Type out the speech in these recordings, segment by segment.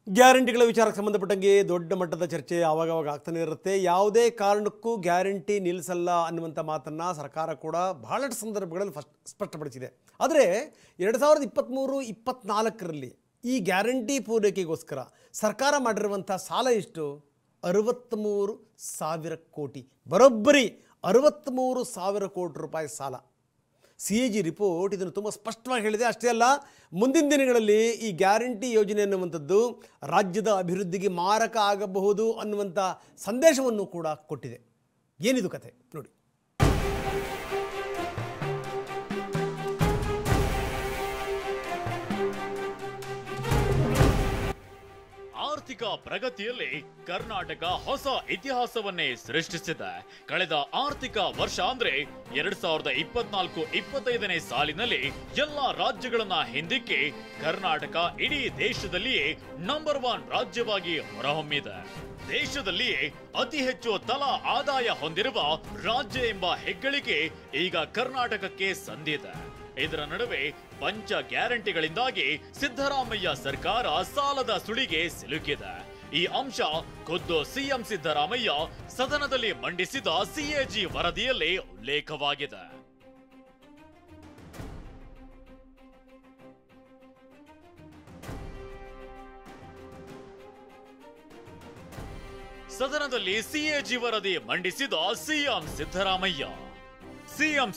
ಗ್ಯಾರಂಟಿಗಳ ವಿಚಾರಕ್ಕೆ ಸಂಬಂಧಪಟ್ಟಂಗೆ ದೊಡ್ಡ ಮಟ್ಟದ ಚರ್ಚೆ ಆವಾಗವಾಗ ಆಗ್ತಾನೆ ಇರುತ್ತೆ. ಯಾವುದೇ ಕಾರಣಕ್ಕೂ ಗ್ಯಾರಂಟಿ ನಿಲ್ಲಿಸಲ್ಲ ಅನ್ನುವಂಥ ಮಾತನ್ನು ಸರ್ಕಾರ ಕೂಡ ಬಹಳಷ್ಟು ಸಂದರ್ಭಗಳಲ್ಲಿ ಸ್ಪಷ್ಟಪಡಿಸಿದೆ. ಆದರೆ 2023-24ರಲ್ಲಿ ಈ ಗ್ಯಾರಂಟಿ ಪೂರೈಕೆಗೋಸ್ಕರ ಸರ್ಕಾರ ಮಾಡಿರುವಂಥ ಸಾಲ ಎಷ್ಟು? 63,000 ಕೋಟಿ, ಬರೋಬ್ಬರಿ 63,000 ಕೋಟಿ ರೂಪಾಯಿ ಸಾಲ. CAG ರಿಪೋರ್ಟ್ ಇದನ್ನು ತುಂಬ ಸ್ಪಷ್ಟವಾಗಿ ಹೇಳಿದೆ. ಅಷ್ಟೇ ಅಲ್ಲ, ಮುಂದಿನ ದಿನಗಳಲ್ಲಿ ಈ ಗ್ಯಾರಂಟಿ ಯೋಜನೆ ಅನ್ನುವಂಥದ್ದು ರಾಜ್ಯದ ಅಭಿವೃದ್ಧಿಗೆ ಮಾರಕ ಆಗಬಹುದು ಅನ್ನುವಂಥ ಸಂದೇಶವನ್ನು ಕೂಡ ಕೊಟ್ಟಿದೆ. ಏನಿದು ಕತೆ ನೋಡಿ. ಆರ್ಥಿಕ ಪ್ರಗತಿಯಲ್ಲಿ ಕರ್ನಾಟಕ ಹೊಸ ಇತಿಹಾಸವನ್ನೇ ಸೃಷ್ಟಿಸಿದೆ. ಕಳೆದ ಆರ್ಥಿಕ ವರ್ಷ ಅಂದ್ರೆ 2024-25ನೇ ಸಾಲಿನಲ್ಲಿ ಎಲ್ಲಾ ರಾಜ್ಯಗಳನ್ನ ಹಿಂದಿಕ್ಕಿ ಕರ್ನಾಟಕ ಇಡೀ ದೇಶದಲ್ಲಿಯೇ ನಂಬರ್ 1 ರಾಜ್ಯವಾಗಿ ಹೊರಹೊಮ್ಮಿದೆ. ದೇಶದಲ್ಲಿಯೇ ಅತಿ ಹೆಚ್ಚು ತಲಾ ಆದಾಯ ಹೊಂದಿರುವ ರಾಜ್ಯ ಎಂಬ ಹೆಗ್ಗಳಿಕೆ ಈಗ ಕರ್ನಾಟಕಕ್ಕೆ ಸಂದಿದೆ. ಇದರ ನಡುವೆ ಪಂಚ ಗ್ಯಾರಂಟಿಗಳಿಂದಾಗಿ ಸಿದ್ದರಾಮಯ್ಯ ಸರ್ಕಾರ ಸಾಲದ ಸುಳಿಗೆ ಸಿಲುಕಿದೆ. ಈ ಅಂಶ ಖುದ್ದು ಸಿಎಂ ಸಿದ್ದರಾಮಯ್ಯ ಸದನದಲ್ಲಿ ಮಂಡಿಸಿದ CAG ವರದಿಯಲ್ಲಿ ಉಲ್ಲೇಖವಾಗಿದೆ. ಸದನದಲ್ಲಿ CAG ವರದಿ ಮಂಡಿಸಿದ ಸಿಎಂ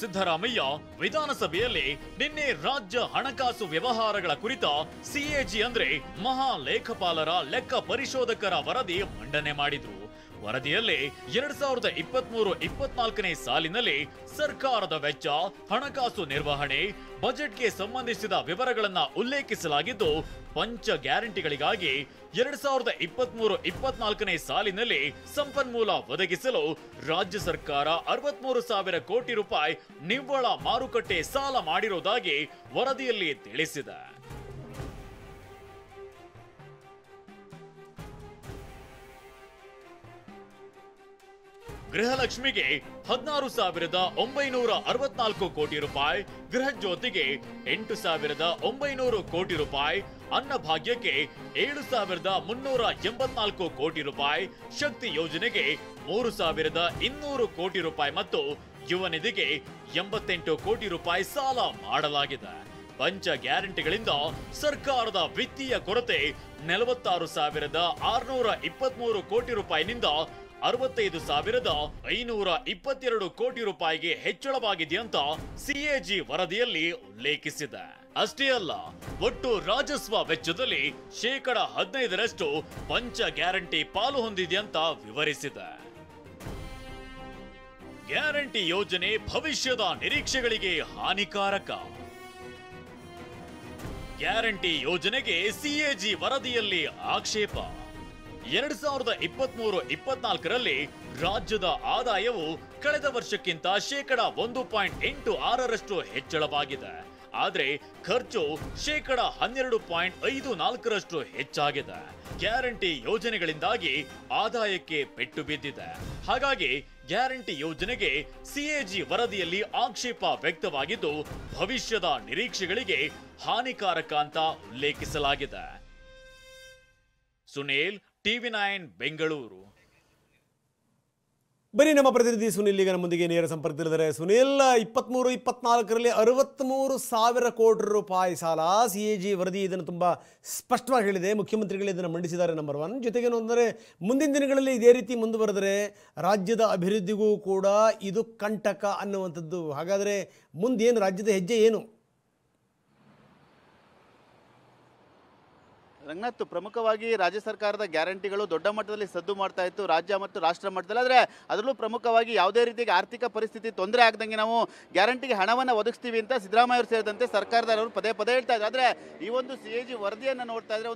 ಸಿದ್ದರಾಮಯ್ಯ ವಿಧಾನಸಭೆಯಲ್ಲಿ ನಿನ್ನೆ ರಾಜ್ಯ ಹಣಕಾಸು ವ್ಯವಹಾರಗಳ ಕುರಿತ CAG ಅಂದ್ರೆ ಮಹಾ ಲೇಖಪಾಲರ ಲೆಕ್ಕ ಪರಿಶೋಧಕರ ವರದಿ ಮಂಡನೆ ಮಾಡಿದ್ರು. ವರದಿಯಲ್ಲಿ 2023-24ನೇ ಸಾಲಿನಲ್ಲಿ ಸರ್ಕಾರದ ವೆಚ್ಚ, ಹಣಕಾಸು ನಿರ್ವಹಣೆ, ಬಜೆಟ್ಗೆ ಸಂಬಂಧಿಸಿದ ವಿವರಗಳನ್ನ ಉಲ್ಲೇಖಿಸಲಾಗಿದ್ದು, ಪಂಚ ಗ್ಯಾರಂಟಿಗಳಿಗಾಗಿ 2023-24ನೇ ಸಾಲಿನಲ್ಲಿ ಸಂಪನ್ಮೂಲ ಒದಗಿಸಲು ರಾಜ್ಯ ಸರ್ಕಾರ 63,000 ಕೋಟಿ ರೂಪಾಯಿ ನಿವ್ವಳ ಮಾರುಕಟ್ಟೆ ಸಾಲ ಮಾಡಿರುವುದಾಗಿ ವರದಿಯಲ್ಲಿ ತಿಳಿಸಿದೆ. ಗೃಹಲಕ್ಷ್ಮಿಗೆ 16,964 ಕೋಟಿ ರೂಪಾಯಿ, ಗೃಹ ಜ್ಯೋತಿಗೆ 8,900 ಕೋಟಿ ರೂಪಾಯಿ, ಅನ್ನಭಾಗ್ಯಕ್ಕೆ 7,384 ಕೋಟಿ ರೂಪಾಯಿ, ಶಕ್ತಿ ಯೋಜನೆಗೆ 3,200 ಕೋಟಿ ರೂಪಾಯಿ ಮತ್ತು ಯುವ ನಿಧಿಗೆ 88 ಕೋಟಿ ರೂಪಾಯಿ ಸಾಲ ಮಾಡಲಾಗಿದೆ. ಪಂಚ ಗ್ಯಾರಂಟಿಗಳಿಂದ ಸರ್ಕಾರದ ವಿತ್ತೀಯ ಕೊರತೆ 46,623 ಕೋಟಿ ರೂಪಾಯಿನಿಂದ 65,522 ಕೋಟಿ ರೂಪಾಯಿಗೆ ಹೆಚ್ಚಳವಾಗಿದೆ ಅಂತ CAG ವರದಿಯಲ್ಲಿ ಉಲ್ಲೇಖಿಸಿದೆ. ಅಷ್ಟೇ ಅಲ್ಲ, ಒಟ್ಟು ರಾಜಸ್ವ ವೆಚ್ಚದಲ್ಲಿ 15% ಪಂಚ ಗ್ಯಾರಂಟಿ ಪಾಲು ಹೊಂದಿದೆ ಅಂತ ವಿವರಿಸಿದೆ. ಗ್ಯಾರಂಟಿ ಯೋಜನೆ ಭವಿಷ್ಯದ ನಿರೀಕ್ಷೆಗಳಿಗೆ ಹಾನಿಕಾರಕ. ಗ್ಯಾರಂಟಿ ಯೋಜನೆಗೆ CAG ವರದಿಯಲ್ಲಿ ಆಕ್ಷೇಪ. 2023-24ರಲ್ಲಿ ರಾಜ್ಯದ ಆದಾಯವು ಕಳೆದ ವರ್ಷಕ್ಕಿಂತ 1.86% ಹೆಚ್ಚಳವಾಗಿದೆ. ಆದರೆ ಖರ್ಚು 12.54% ಹೆಚ್ಚಾಗಿದೆ. ಗ್ಯಾರಂಟಿ ಯೋಜನೆಗಳಿಂದಾಗಿ ಆದಾಯಕ್ಕೆ ಪೆಟ್ಟು ಬಿದ್ದಿದೆ. ಹಾಗಾಗಿ ಗ್ಯಾರಂಟಿ ಯೋಜನೆಗೆ CAG ವರದಿಯಲ್ಲಿ ಆಕ್ಷೇಪ ವ್ಯಕ್ತವಾಗಿದ್ದು, ಭವಿಷ್ಯದ ನಿರೀಕ್ಷೆಗಳಿಗೆ ಹಾನಿಕಾರಕ ಅಂತ ಉಲ್ಲೇಖಿಸಲಾಗಿದೆ. ಸುನೀಲ್, TV9 ಬೆಂಗಳೂರು. ಬರೀ ನಮ್ಮ ಪ್ರತಿನಿಧಿ ಸುನಿಲ್ ಈಗ ನಮ್ಮೊಂದಿಗೆ ನೇರ ಸಂಪರ್ಕದಲ್ಲಿದ್ದಾರೆ. ಸುನಿಲ್, 23-24ರಲ್ಲಿ 63,000 ಕೋಟಿ ರೂಪಾಯಿ ಸಾಲ. CAG ವರದಿ ಇದನ್ನು ತುಂಬ ಸ್ಪಷ್ಟವಾಗಿ ಹೇಳಿದೆ. ಮುಖ್ಯಮಂತ್ರಿಗಳು ಇದನ್ನು ಮಂಡಿಸಿದ್ದಾರೆ, ನಂಬರ್ 1. ಜೊತೆಗೇನು ಅಂದರೆ ಮುಂದಿನ ದಿನಗಳಲ್ಲಿ ಇದೇ ರೀತಿ ಮುಂದುವರೆದರೆ ರಾಜ್ಯದ ಅಭಿವೃದ್ಧಿಗೂ ಕೂಡ ಇದು ಕಂಟಕ ಅನ್ನುವಂಥದ್ದು. ಹಾಗಾದರೆ ಮುಂದೇನು ರಾಜ್ಯದ ಹೆಜ್ಜೆ ಏನು? ರಂಗನಾಥ್, ಪ್ರಮುಖವಾಗಿ ರಾಜ್ಯ ಸರ್ಕಾರದ ಗ್ಯಾರಂಟಿಗಳು ದೊಡ್ಡ ಮಟ್ಟದಲ್ಲಿ ಸದ್ದು ಮಾಡ್ತಾ ಇತ್ತು ರಾಜ್ಯ ಮತ್ತು ರಾಷ್ಟ್ರ ಮಟ್ಟದಲ್ಲಿ. ಆದರೆ ಅದರಲ್ಲೂ ಪ್ರಮುಖವಾಗಿ ಯಾವುದೇ ರೀತಿಯ ಆರ್ಥಿಕ ಪರಿಸ್ಥಿತಿ ತೊಂದರೆ ಆಗದಂಗೆ ನಾವು ಗ್ಯಾರಂಟಿಗೆ ಹಣವನ್ನು ಒದಗಿಸ್ತೀವಿ ಅಂತ ಸಿದ್ದರಾಮಯ್ಯ ಅವರು ಸೇರಿದಂತೆ ಸರ್ಕಾರದವರು ಪದೇ ಹೇಳ್ತಾ ಇದ್ದಾರೆ. ಆದರೆ ಈ ಒಂದು CAG ವರದಿಯನ್ನು ನೋಡ್ತಾ ಇದ್ರೆ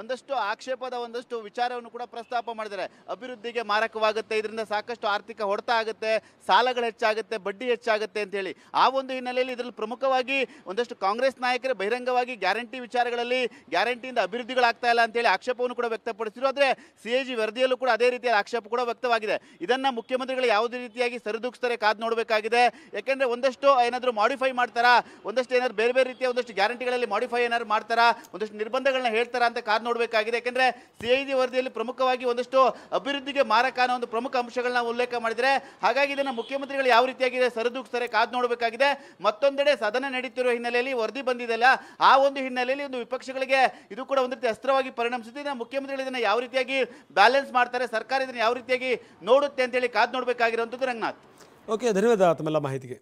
ಒಂದಷ್ಟು ಆಕ್ಷೇಪದ ಒಂದಷ್ಟು ವಿಚಾರವನ್ನು ಕೂಡ ಪ್ರಸ್ತಾಪ ಮಾಡಿದ್ದಾರೆ. ಅಭಿವೃದ್ಧಿಗೆ ಮಾರಕವಾಗುತ್ತೆ, ಇದರಿಂದ ಸಾಕಷ್ಟು ಆರ್ಥಿಕ ಹೊಡೆತ ಆಗುತ್ತೆ, ಸಾಲಗಳು ಹೆಚ್ಚಾಗುತ್ತೆ, ಬಡ್ಡಿ ಹೆಚ್ಚಾಗುತ್ತೆ ಅಂತ ಹೇಳಿ. ಆ ಒಂದು ಹಿನ್ನೆಲೆಯಲ್ಲಿ ಇದರಲ್ಲಿ ಪ್ರಮುಖವಾಗಿ ಒಂದಷ್ಟು ಕಾಂಗ್ರೆಸ್ ನಾಯಕರೇ ಬಹಿರಂಗವಾಗಿ ಗ್ಯಾರಂಟಿ ವಿಚಾರಗಳಲ್ಲಿ ಗ್ಯಾರಂಟಿಯಿಂದ ಅಭಿವೃದ್ಧಿ ಅಭಿವೃದ್ಧಿಗಳಾಗ್ತಾ ಇಲ್ಲ ಅಂತೇಳಿ ಆಕ್ಷೇಪವನ್ನು ಕೂಡ ವ್ಯಕ್ತಪಡಿಸಿದ್ರು. ಆದರೆ CAG ವರದಿಯಲ್ಲೂ ಕೂಡ ಅದೇ ರೀತಿಯ ಆಕ್ಷೇಪ ಕೂಡ ವ್ಯಕ್ತವಾಗಿದೆ. ಇದನ್ನ ಮುಖ್ಯಮಂತ್ರಿಗಳು ಯಾವುದೇ ರೀತಿಯಾಗಿ ಸರಿದೂಗಿಸ್ತಾರೆ ಕಾದು ನೋಡಬೇಕಾಗಿದೆ. ಯಾಕೆಂದ್ರೆ ಒಂದಷ್ಟು ಏನಾದರೂ ಮಾಡಿಫೈ ಮಾಡ್ತಾರಾ, ಒಂದಷ್ಟು ಏನಾದ್ರು ಬೇರೆ ಬೇರೆ ರೀತಿಯ ಒಂದಷ್ಟು ಗ್ಯಾರಂಟಿಗಳಲ್ಲಿ ಮಾಡಿಫೈ ಏನಾದ್ರು ಮಾಡ್ತಾರಾ, ಒಂದಷ್ಟು ನಿರ್ಬಂಧಗಳನ್ನ ಹೇಳ್ತಾರಾ ಅಂತ ಕಾದು ನೋಡಬೇಕಾಗಿದೆ. ಯಾಕೆಂದ್ರೆ CAG ವರದಿಯಲ್ಲಿ ಪ್ರಮುಖವಾಗಿ ಒಂದಷ್ಟು ಅಭಿವೃದ್ಧಿಗೆ ಮಾರಕ ಅನ್ನೋ ಒಂದು ಪ್ರಮುಖ ಅಂಶಗಳನ್ನ ಉಲ್ಲೇಖ ಮಾಡಿದರೆ, ಹಾಗಾಗಿ ಇದನ್ನ ಮುಖ್ಯಮಂತ್ರಿಗಳು ಯಾವ ರೀತಿಯಾಗಿ ಸರಿದೂಗಿಸ್ತಾರೆ ಕಾದು ನೋಡಬೇಕಾಗಿದೆ. ಮತ್ತೊಂದೆಡೆ ಸದನ ನಡೀತಿರುವ ಹಿನ್ನೆಲೆಯಲ್ಲಿ ವರದಿ ಬಂದಿದೆಯಲ್ಲ, ಆ ಒಂದು ಹಿನ್ನೆಲೆಯಲ್ಲಿ ಒಂದು ವಿಪಕ್ಷಗಳಿಗೆ ಇದು ಕೂಡ ಒಂದು ರೀತಿ ಅಸ್ತ್ರವಾಗಿ ಪರಿಣಮಿಸುತ್ತಿದೆ. ಮುಖ್ಯಮಂತ್ರಿಗಳು ಇದನ್ನ ಯಾವ ರೀತಿಯಾಗಿ ಬ್ಯಾಲೆನ್ಸ್ ಮಾಡ್ತಾರೆ, ಸರ್ಕಾರ ಇದನ್ನ ಯಾವ ರೀತಿಯಾಗಿ ನೋಡುತ್ತೆ ಅಂತೇಳಿ ಕಾದು ನೋಡಬೇಕಾಗಿರುವಂಥದ್ದು ರಂಗನಾಥ್. ಓಕೆ, ಧನ್ಯವಾದ ತಮ್ಮೆಲ್ಲ ಮಾಹಿತಿಗೆ.